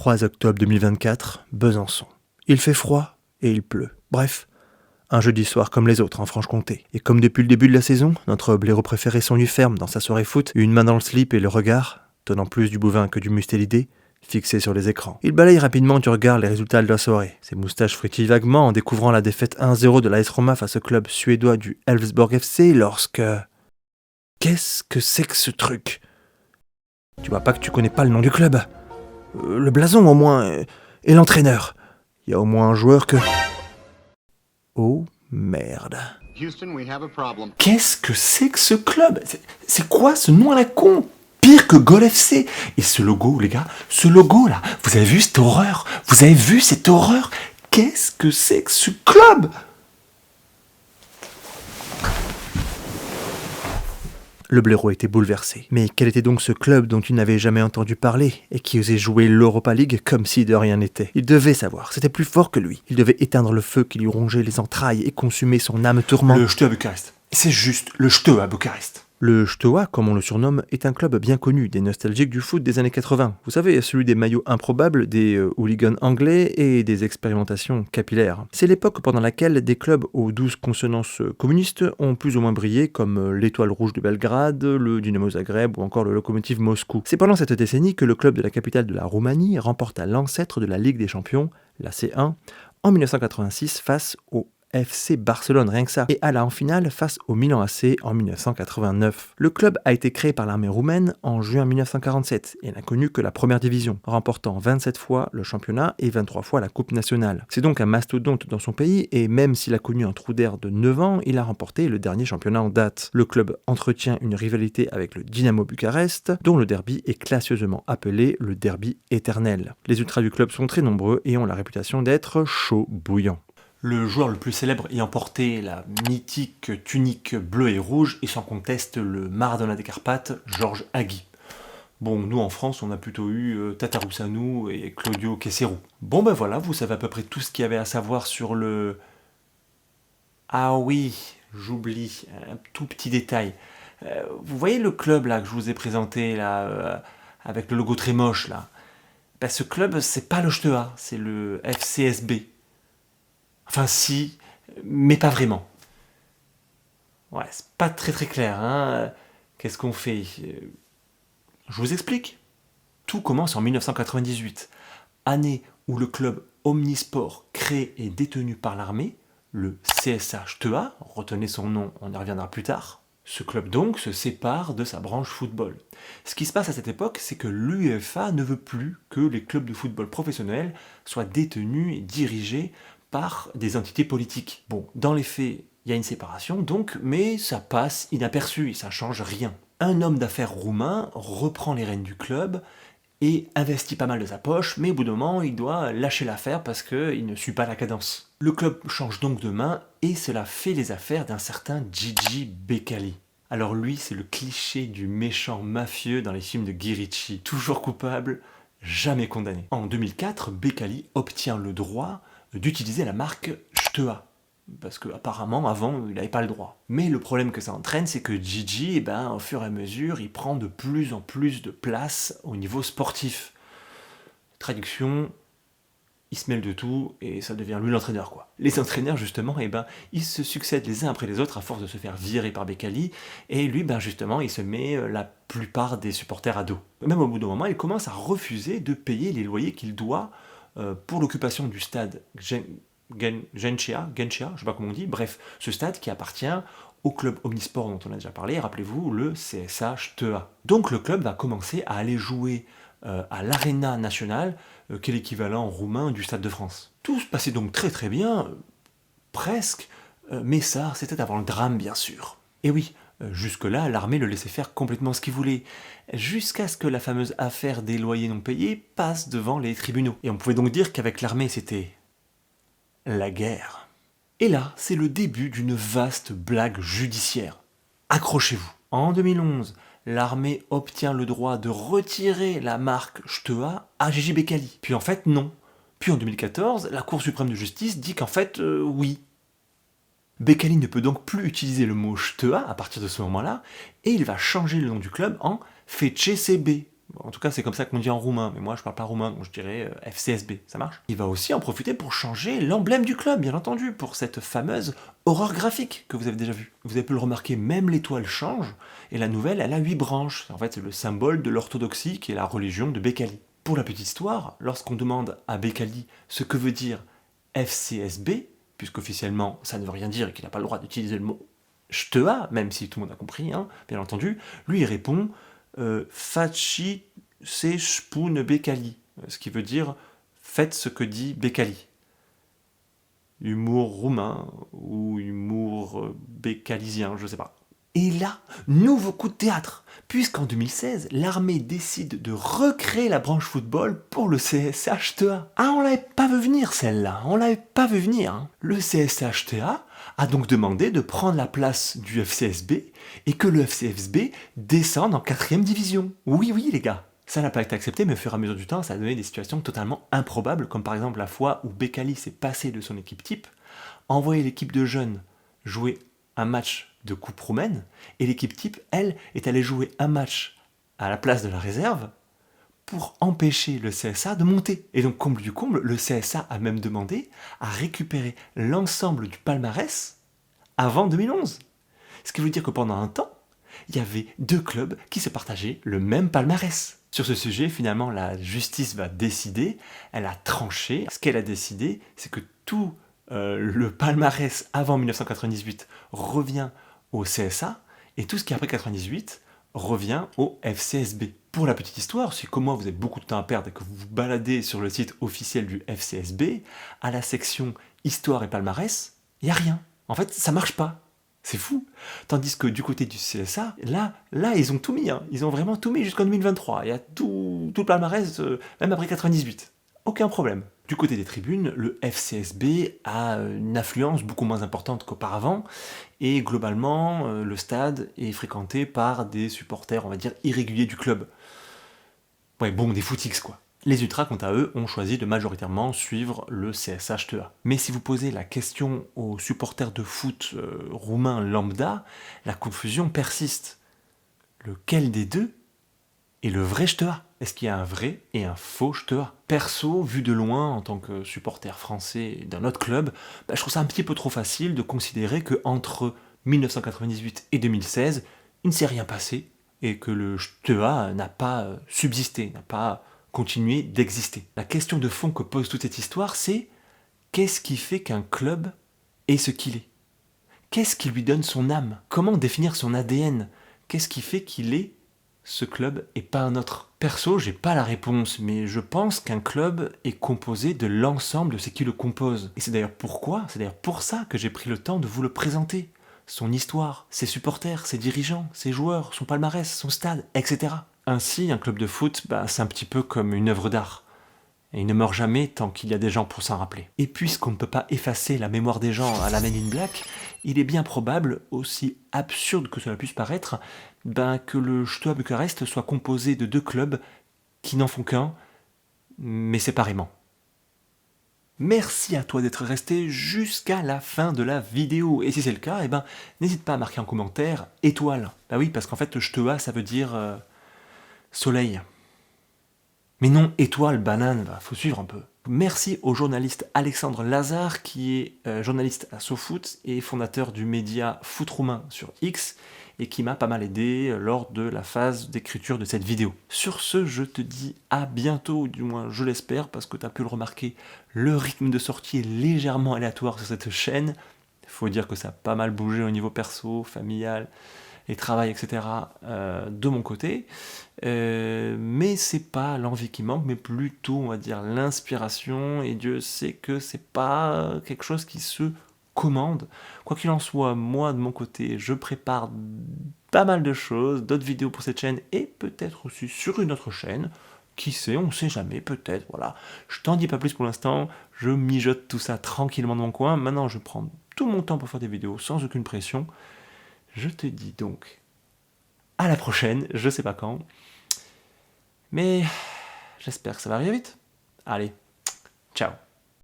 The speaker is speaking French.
3 octobre 2024, Besançon. Il fait froid et il pleut. Bref, un jeudi soir comme les autres en Franche-Comté. Et comme depuis le début de la saison, notre blaireau préféré s'ennuie ferme dans sa soirée foot, une main dans le slip et le regard, tenant plus du bovin que du mustélidé, fixé sur les écrans. Il balaye rapidement du regard les résultats de la soirée. Ses moustaches frétillent vaguement en découvrant la défaite 1-0 de l'AS Roma face au club suédois du Elfsborg FC lorsque... Qu'est-ce que c'est que ce truc ? Tu vois pas que tu connais pas le nom du club ? Le blason au moins, et l'entraîneur. Il y a au moins un joueur que... Oh merde. Houston, we have a problem. Qu'est-ce que c'est que ce club ? C'est quoi ce nom à la con ? Pire que Gol FC. Et ce logo, les gars, ce logo là, vous avez vu cette horreur ? Vous avez vu cette horreur ? Qu'est-ce que c'est que ce club ? Le blaireau était bouleversé. Mais quel était donc ce club dont il n'avait jamais entendu parler et qui osait jouer l'Europa League comme si de rien n'était ? Il devait savoir, c'était plus fort que lui. Il devait éteindre le feu qui lui rongeait les entrailles et consumer son âme tourmente. Le Steaua Bucarest. C'est juste le Steaua Bucarest. Le Steaua, comme on le surnomme, est un club bien connu des nostalgiques du foot des années 80. Vous savez, celui des maillots improbables, des hooligans anglais et des expérimentations capillaires. C'est l'époque pendant laquelle des clubs aux 12 consonances communistes ont plus ou moins brillé, comme l'Étoile Rouge de Belgrade, le Dynamo Zagreb ou encore le Lokomotiv Moscou. C'est pendant cette décennie que le club de la capitale de la Roumanie remporta l'ancêtre de la Ligue des Champions, la C1, en 1986 face au FC Barcelone, rien que ça, et alla en finale face au Milan AC en 1989. Le club a été créé par l'armée roumaine en juin 1947 et n'a connu que la première division, remportant 27 fois le championnat et 23 fois la Coupe nationale. C'est donc un mastodonte dans son pays et même s'il a connu un trou d'air de 9 ans, il a remporté le dernier championnat en date. Le club entretient une rivalité avec le Dynamo Bucarest, dont le derby est classieusement appelé le derby éternel. Les ultras du club sont très nombreux et ont la réputation d'être chaud bouillant. Le joueur le plus célèbre ayant porté la mythique tunique bleue et rouge est sans conteste le Maradona des Carpates, Georges Hagi. Bon, nous en France, on a plutôt eu Tatarusanu et Claudio Queiroz. Bon ben voilà, vous savez à peu près tout ce qu'il y avait à savoir sur le... Ah oui, j'oublie, un tout petit détail. Vous voyez le club là que je vous ai présenté là, avec le logo très moche là. Ben, ce club, c'est pas le Steaua, c'est le FCSB. Enfin si, mais pas vraiment. Ouais, c'est pas très très clair, hein. Qu'est-ce qu'on fait ? Je vous explique. Tout commence en 1998, année où le club Omnisport, créé et détenu par l'armée, le CSA Steaua, retenez son nom, on y reviendra plus tard. Ce club donc se sépare de sa branche football. Ce qui se passe à cette époque, c'est que l'UEFA ne veut plus que les clubs de football professionnels soient détenus et dirigés par des entités politiques. Bon, dans les faits, il y a une séparation donc, mais ça passe inaperçu et ça change rien. Un homme d'affaires roumain reprend les rênes du club et investit pas mal de sa poche, mais au bout d'un moment, il doit lâcher l'affaire parce qu'il ne suit pas la cadence. Le club change donc de main et cela fait les affaires d'un certain Gigi Becali. Alors lui, c'est le cliché du méchant mafieux dans les films de Guy Ritchie. Toujours coupable, jamais condamné. En 2004, Becali obtient le droit d'utiliser la marque Steaua. Parce qu'apparemment, avant, il n'avait pas le droit. Mais le problème que ça entraîne, c'est que Gigi, au fur et à mesure, il prend de plus en plus de place au niveau sportif. Traduction, il se mêle de tout et ça devient lui l'entraîneur, quoi. Les entraîneurs, justement, ils se succèdent les uns après les autres à force de se faire virer par Becali. Et lui, justement, il se met la plupart des supporters à dos. Même au bout d'un moment, il commence à refuser de payer les loyers qu'il doit pour l'occupation du stade Genchia, je sais pas comment on dit, bref, ce stade qui appartient au club Omnisport dont on a déjà parlé, rappelez-vous, le CSA Steaua. Donc le club va commencer à aller jouer à l'Arena Nationale, qui est l'équivalent roumain du Stade de France. Tout se passait donc très très bien, presque, mais ça, c'était avant le drame bien sûr. Et oui, jusque-là, l'armée le laissait faire complètement ce qu'il voulait, jusqu'à ce que la fameuse affaire des loyers non payés passe devant les tribunaux. Et on pouvait donc dire qu'avec l'armée, c'était la guerre. Et là, c'est le début d'une vaste blague judiciaire. Accrochez-vous. En 2011, l'armée obtient le droit de retirer la marque Steaua à Gigi Becali. Puis en fait, non. Puis en 2014, la Cour suprême de justice dit qu'en fait, oui. Becali ne peut donc plus utiliser le mot Steaua à partir de ce moment-là, et il va changer le nom du club en FCSB. En tout cas, c'est comme ça qu'on dit en roumain, mais moi je parle pas roumain, donc je dirais FCSB, ça marche? Il va aussi en profiter pour changer l'emblème du club, bien entendu, pour cette fameuse horreur graphique que vous avez déjà vue. Vous avez pu le remarquer, même l'étoile change, et la nouvelle, elle a 8 branches. En fait, c'est le symbole de l'orthodoxie, qui est la religion de Bécali. Pour la petite histoire, lorsqu'on demande à Bécali ce que veut dire FCSB, puisqu'officiellement ça ne veut rien dire et qu'il n'a pas le droit d'utiliser le mot je te hais, même si tout le monde a compris, hein, bien entendu, lui il répond Faci se spune Bécali, ce qui veut dire faites ce que dit Bécali. Humour roumain ou humour bécalisien, je sais pas. Et là, nouveau coup de théâtre, puisqu'en 2016, l'armée décide de recréer la branche football pour le CSHTA. Ah, on l'avait pas vu venir celle-là, on l'avait pas vu venir. Hein. Le CSHTA a donc demandé de prendre la place du FCSB et que le FCSB descende en 4ème division. Oui, oui les gars. Ça n'a pas été accepté, mais au fur et à mesure du temps, ça a donné des situations totalement improbables, comme par exemple la fois où Bécali s'est passé de son équipe type, envoyé l'équipe de jeunes jouer un match de coupe roumaine, et l'équipe type, elle, est allée jouer un match à la place de la réserve pour empêcher le CSA de monter. Et donc, comble du comble, le CSA a même demandé à récupérer l'ensemble du palmarès avant 2011. Ce qui veut dire que pendant un temps, il y avait 2 clubs qui se partageaient le même palmarès. Sur ce sujet, finalement, la justice va décider, elle a tranché. Ce qu'elle a décidé, c'est que tout le palmarès avant 1998 revient au CSA, et tout ce qui est après 98 revient au FCSB. Pour la petite histoire, si comme moi vous avez beaucoup de temps à perdre et que vous vous baladez sur le site officiel du FCSB, à la section Histoire et palmarès, il n'y a rien. En fait, ça marche pas. C'est fou. Tandis que du côté du CSA, là ils ont tout mis. Hein. Ils ont vraiment tout mis jusqu'en 2023. Il y a tout le palmarès, même après 98. Aucun problème. Du côté des tribunes, le FCSB a une affluence beaucoup moins importante qu'auparavant, et globalement, le stade est fréquenté par des supporters, on va dire, irréguliers du club. Ouais, bon, des footix quoi. Les ultras, quant à eux, ont choisi de majoritairement suivre le CSHTA. Mais si vous posez la question aux supporters de foot roumains lambda, la confusion persiste. Lequel des deux est le vrai JTA? Est-ce qu'il y a un vrai et un faux JTA? Perso, vu de loin, en tant que supporter français d'un autre club, je trouve ça un petit peu trop facile de considérer qu'entre 1998 et 2016, il ne s'est rien passé et que le JTA n'a pas subsisté, n'a pas continué d'exister. La question de fond que pose toute cette histoire, c'est qu'est-ce qui fait qu'un club est ce qu'il est? Qu'est-ce qui lui donne son âme? Comment définir son ADN? Qu'est-ce qui fait qu'il est ce club et pas un autre? Perso, j'ai pas la réponse, mais je pense qu'un club est composé de l'ensemble de ce qui le compose. Et c'est d'ailleurs pour ça que j'ai pris le temps de vous le présenter. Son histoire, ses supporters, ses dirigeants, ses joueurs, son palmarès, son stade, etc. Ainsi, un club de foot, c'est un petit peu comme une œuvre d'art. Et il ne meurt jamais tant qu'il y a des gens pour s'en rappeler. Et puisqu'on ne peut pas effacer la mémoire des gens à la Men in Black, il est bien probable, aussi absurde que cela puisse paraître, que le Steaua Bucarest soit composé de 2 clubs qui n'en font qu'un, mais séparément. Merci à toi d'être resté jusqu'à la fin de la vidéo. Et si c'est le cas, n'hésite pas à marquer en commentaire étoile. Bah oui, parce qu'en fait, le Steaua, ça veut dire soleil. Mais non, étoile, banane, faut suivre un peu. Merci au journaliste Alexandre Lazare, qui est journaliste à SoFoot et fondateur du média Foot Roumain sur X, et qui m'a pas mal aidé lors de la phase d'écriture de cette vidéo. Sur ce, je te dis à bientôt, ou du moins je l'espère, parce que tu as pu le remarquer, le rythme de sortie est légèrement aléatoire sur cette chaîne. Il faut dire que ça a pas mal bougé au niveau perso, familial, et travail, etc. De mon côté. Mais c'est pas l'envie qui manque, mais plutôt, on va dire, l'inspiration, et Dieu sait que c'est pas quelque chose qui se commande. Quoi qu'il en soit, moi, de mon côté, je prépare pas mal de choses, d'autres vidéos pour cette chaîne, et peut-être aussi sur une autre chaîne. Qui sait, on sait jamais, peut-être, voilà. Je t'en dis pas plus pour l'instant, je mijote tout ça tranquillement dans mon coin. Maintenant, je prends tout mon temps pour faire des vidéos, sans aucune pression. Je te dis donc à la prochaine, je sais pas quand, mais j'espère que ça va arriver vite. Allez, ciao.